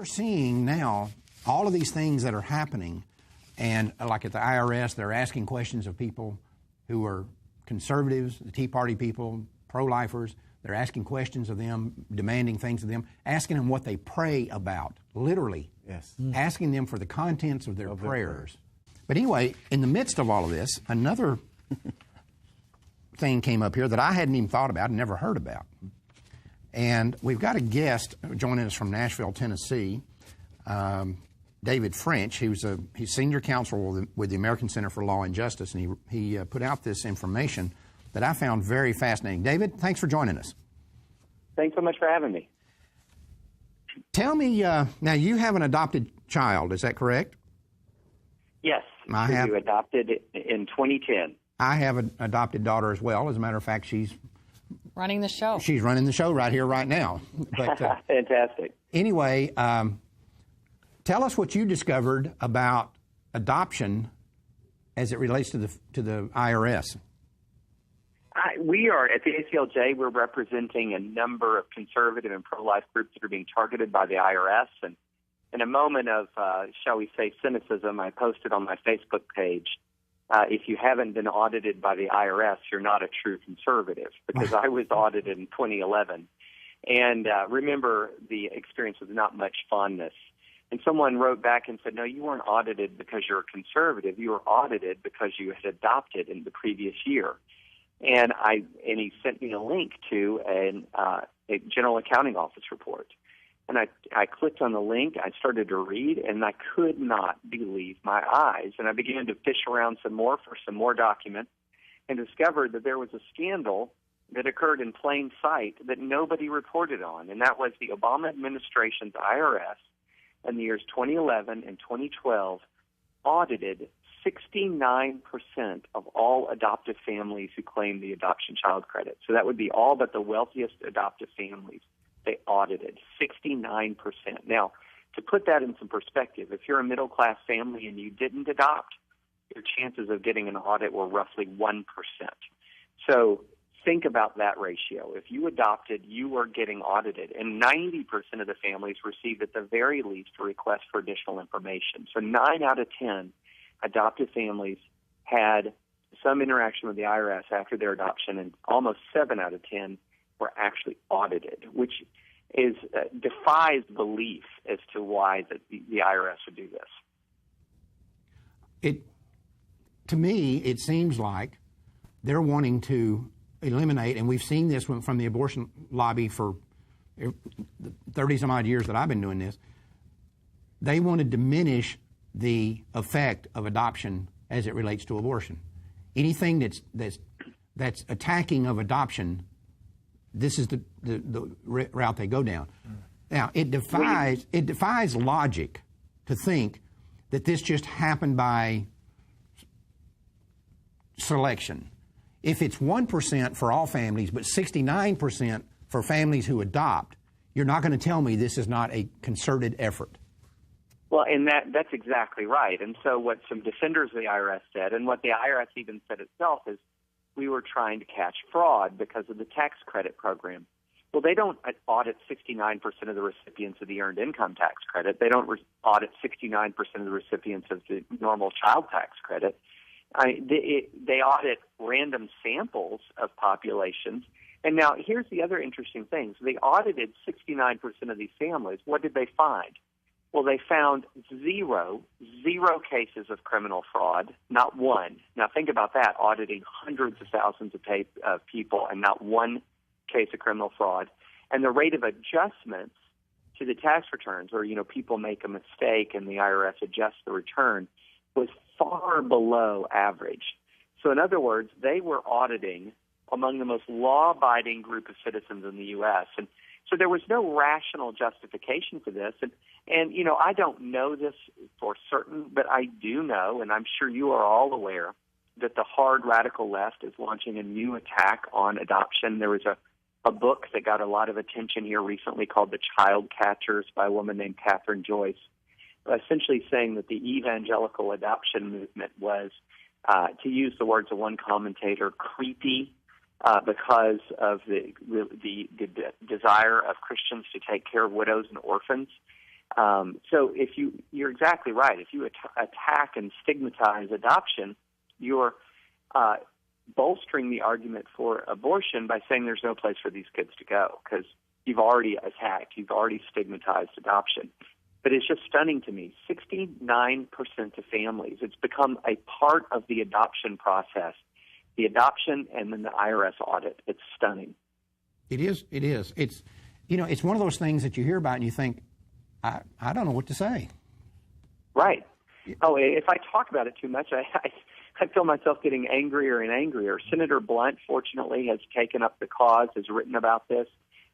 we're seeing now all of these things that are happening, and like at the IRS, they're asking questions of people who are conservatives, the Tea Party people, pro-lifers. They're asking questions of them, demanding things of them, asking them what they pray about, literally. Yes. Asking them for the contents of their prayers. But anyway, in the midst of all of this, another thing came up here that I hadn't even thought about and never heard about. And we've got a guest joining us from Nashville, Tennessee, David French. He's senior counsel with the American Center for Law and Justice, and he put out this information that I found very fascinating. David, thanks for joining us. Thanks so much for having me. Tell me, now you have an adopted child, is that correct? Yes, you adopted in 2010. I have an adopted daughter as well. As a matter of fact, she's running the show. She's running the show right here, right now. But, fantastic. Anyway, tell us what you discovered about adoption as it relates to the IRS. We are, at the ACLJ, we're representing a number of conservative and pro-life groups that are being targeted by the IRS. And in a moment of, shall we say, cynicism, I posted on my Facebook page, if you haven't been audited by the IRS, you're not a true conservative, because I was audited in 2011. And remember, the experience was not much fondness. And someone wrote back and said, no, you weren't audited because you're a conservative. You were audited because you had adopted in the previous year. And he sent me a link to a General Accounting Office report. And I clicked on the link, I started to read, and I could not believe my eyes. And I began to fish around some more for some more documents and discovered that there was a scandal that occurred in plain sight that nobody reported on. And that was the Obama administration's IRS in the years 2011 and 2012 audited 69% of all adoptive families who claimed the adoption child credit. So that would be all but the wealthiest adoptive families. They audited 69%. Now, to put that in some perspective, if you're a middle-class family and you didn't adopt, your chances of getting an audit were roughly 1%. So think about that ratio. If you adopted, you were getting audited, and 90% of the families received at the very least a request for additional information. So 9 out of 10 adoptive families had some interaction with the IRS after their adoption, and almost 7 out of 10 were actually audited, which is defies belief as to why the IRS would do this. To me, it seems like they're wanting to eliminate, and we've seen this from the abortion lobby for 30-some-odd years that I've been doing this. They want to diminish the effect of adoption as it relates to abortion. Anything that's attacking of adoption, this is the route they go down. Now, it defies logic to think that this just happened by selection. If it's 1% for all families, but 69% for families who adopt, you're not going to tell me this is not a concerted effort. Well, and that's exactly right. And so what some defenders of the IRS said, and what the IRS even said itself, is we were trying to catch fraud because of the tax credit program. Well, they don't audit 69% of the recipients of the Earned Income Tax Credit. They don't audit 69% of the recipients of the normal child tax credit. They audit random samples of populations. And now here's the other interesting thing. So they audited 69% of these families. What did they find? Well, they found zero cases of criminal fraud, not one. Now think about that, auditing hundreds of thousands of people and not one case of criminal fraud. And the rate of adjustments to the tax returns, or, people make a mistake and the IRS adjusts the return, was far below average. So in other words, they were auditing among the most law-abiding group of citizens in the U.S. And so there was no rational justification for this. And I don't know this for certain, but I do know, and I'm sure you are all aware, that the hard radical left is launching a new attack on adoption. There was a book that got a lot of attention here recently called The Child Catchers by a woman named Catherine Joyce, essentially saying that the evangelical adoption movement was, to use the words of one commentator, creepy, because of the desire of Christians to take care of widows and orphans. So you're exactly right. If you attack and stigmatize adoption, you're bolstering the argument for abortion by saying there's no place for these kids to go because you've already attacked, you've already stigmatized adoption. But it's just stunning to me. 69% of families, it's become a part of the adoption process, the adoption and then the IRS audit. It's stunning. It is. It is. It's, it's one of those things that you hear about and you think, I don't know what to say. Right. Oh, if I talk about it too much, I feel myself getting angrier and angrier. Senator Blunt, fortunately, has taken up the cause, has written about this.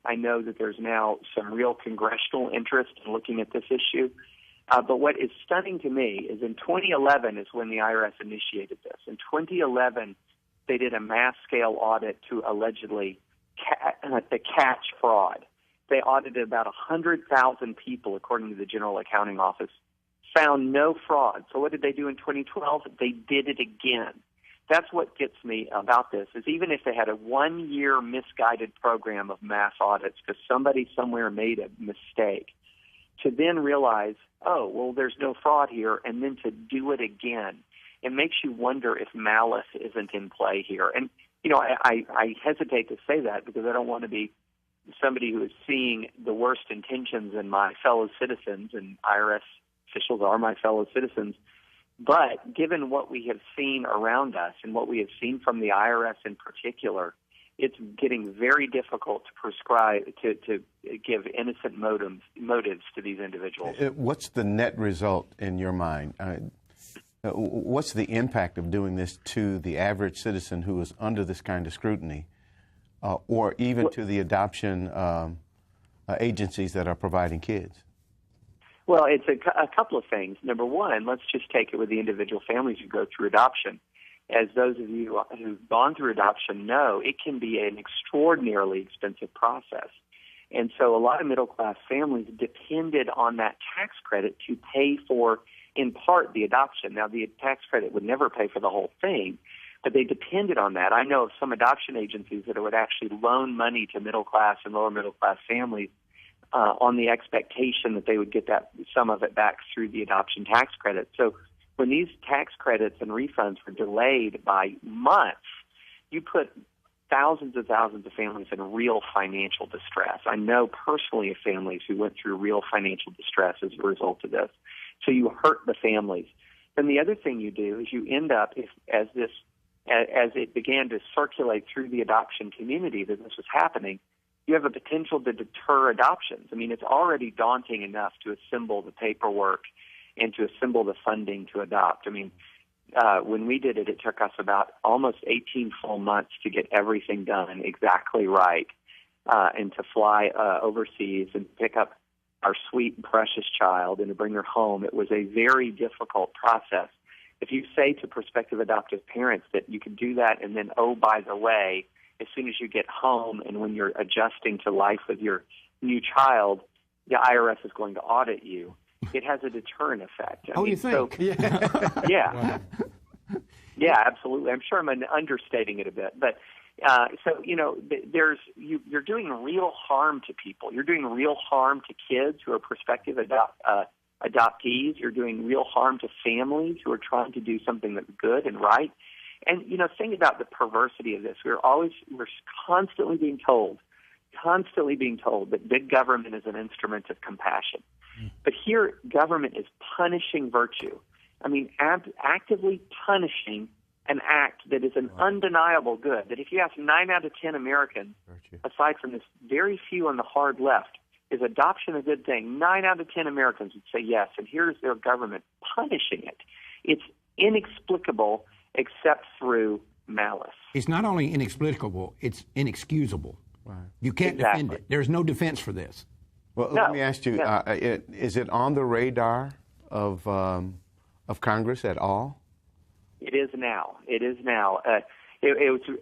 I know that there's now some real congressional interest in looking at this issue. But what is stunning to me is in 2011 is when the IRS initiated this. In 2011, they did a mass-scale audit to allegedly catch fraud. They audited about 100,000 people, according to the General Accounting Office, found no fraud. So what did they do in 2012? They did it again. That's what gets me about this, is even if they had a one-year misguided program of mass audits because somebody somewhere made a mistake, to then realize, oh, well, there's no fraud here, and then to do it again, it makes you wonder if malice isn't in play here. And, I hesitate to say that because I don't want to be somebody who is seeing the worst intentions in my fellow citizens, and IRS officials are my fellow citizens. But given what we have seen around us and what we have seen from the IRS in particular, it's getting very difficult to prescribe, to give innocent motives to these individuals. What's the net result in your mind? What's the impact of doing this to the average citizen who is under this kind of scrutiny, or even to the adoption agencies that are providing kids? Well, it's a couple of things. Number one, let's just take it with the individual families who go through adoption. As those of you who've gone through adoption know, it can be an extraordinarily expensive process. And so a lot of middle-class families depended on that tax credit to pay for, in part, the adoption. Now, the tax credit would never pay for the whole thing, but they depended on that. I know of some adoption agencies that would actually loan money to middle-class and lower-middle-class families on the expectation that they would get some of it back through the adoption tax credit. So when these tax credits and refunds were delayed by months, you put thousands of families in real financial distress. I know personally of families who went through real financial distress as a result of this. So you hurt the families. Then the other thing you do is you end up, as it began to circulate through the adoption community that this was happening, you have a potential to deter adoptions. I mean, it's already daunting enough to assemble the paperwork and to assemble the funding to adopt. I mean, when we did it, it took us about almost 18 full months to get everything done exactly right and to fly overseas and pick up our sweet and precious child and to bring her home. It was a very difficult process. If you say to prospective adoptive parents that you can do that and then, oh, by the way, as soon as you get home and when you're adjusting to life with your new child, the IRS is going to audit you, it has a deterrent effect. You think? So, yeah. Wow. Yeah, absolutely. I'm sure I'm understating it a bit. But you're doing real harm to people. You're doing real harm to kids who are prospective adoptees. You're doing real harm to families who are trying to do something that's good and right. And, think about the perversity of this. We're constantly being told that big government is an instrument of compassion. But here, government is punishing virtue. I mean, actively punishing an act that is an undeniable good, that if you ask 9 out of 10 Americans, aside from this very few on the hard left, is adoption a good thing? 9 out of 10 Americans would say yes, and here's their government punishing it. It's inexplicable except through malice. It's not only inexplicable, it's inexcusable. Right. You can't defend it. There's no defense for this. Well, let me ask you, is it on the radar of Congress at all? It is now.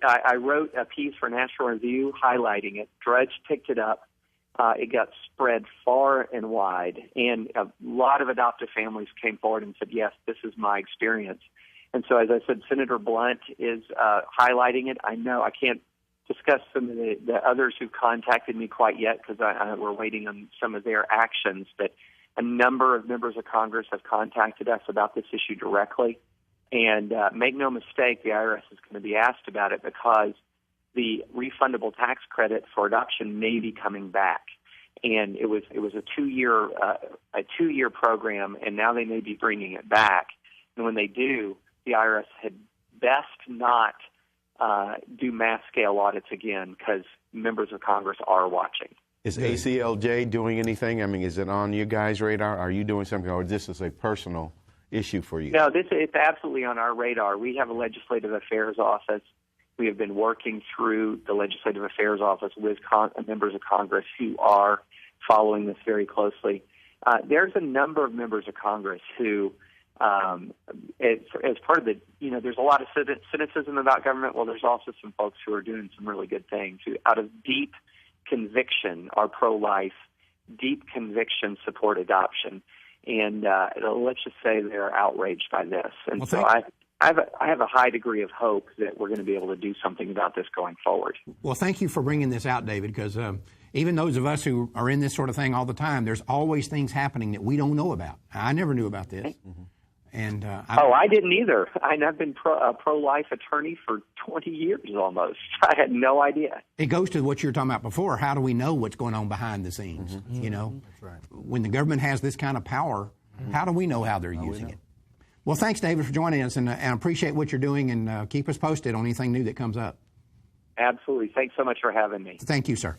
I wrote a piece for National Review highlighting it. Drudge picked it up. It got spread far and wide, and a lot of adoptive families came forward and said, yes, this is my experience. And so, as I said, Senator Blunt is highlighting it. I know I can't discuss some of the others who contacted me quite yet because we're waiting on some of their actions. But A number of members of Congress have contacted us about this issue directly. And make no mistake, the IRS is going to be asked about it because the refundable tax credit for adoption may be coming back. And it was a two-year program, and now they may be bringing it back. And when they do, the IRS had best not do mass-scale audits again because members of Congress are watching. Is ACLJ doing anything? I mean, is it on you guys' radar? Are you doing something, or this is a personal issue for you? No, it's absolutely on our radar. We have a legislative affairs office. We have been working through the legislative affairs office with members of Congress who are following this very closely. There's a number of members of Congress who, as part of the, there's a lot of cynicism about government. Well, there's also some folks who are doing some really good things who, out of deep conviction, are pro-life, deep conviction support adoption. And let's just say they're outraged by this. And well, so I have a high degree of hope that we're going to be able to do something about this going forward. Well, thank you for bringing this out, David, because even those of us who are in this sort of thing all the time, there's always things happening that we don't know about. I never knew about this. Mm-hmm. And I didn't either. I've been a pro-life attorney for 20 years almost. I had no idea. It goes to what you were talking about before. How do we know what's going on behind the scenes? Mm-hmm. That's right. When the government has this kind of power, how do we know how they're using it? Well, thanks, David, for joining us, and I appreciate what you're doing, and keep us posted on anything new that comes up. Absolutely. Thanks so much for having me. Thank you, sir.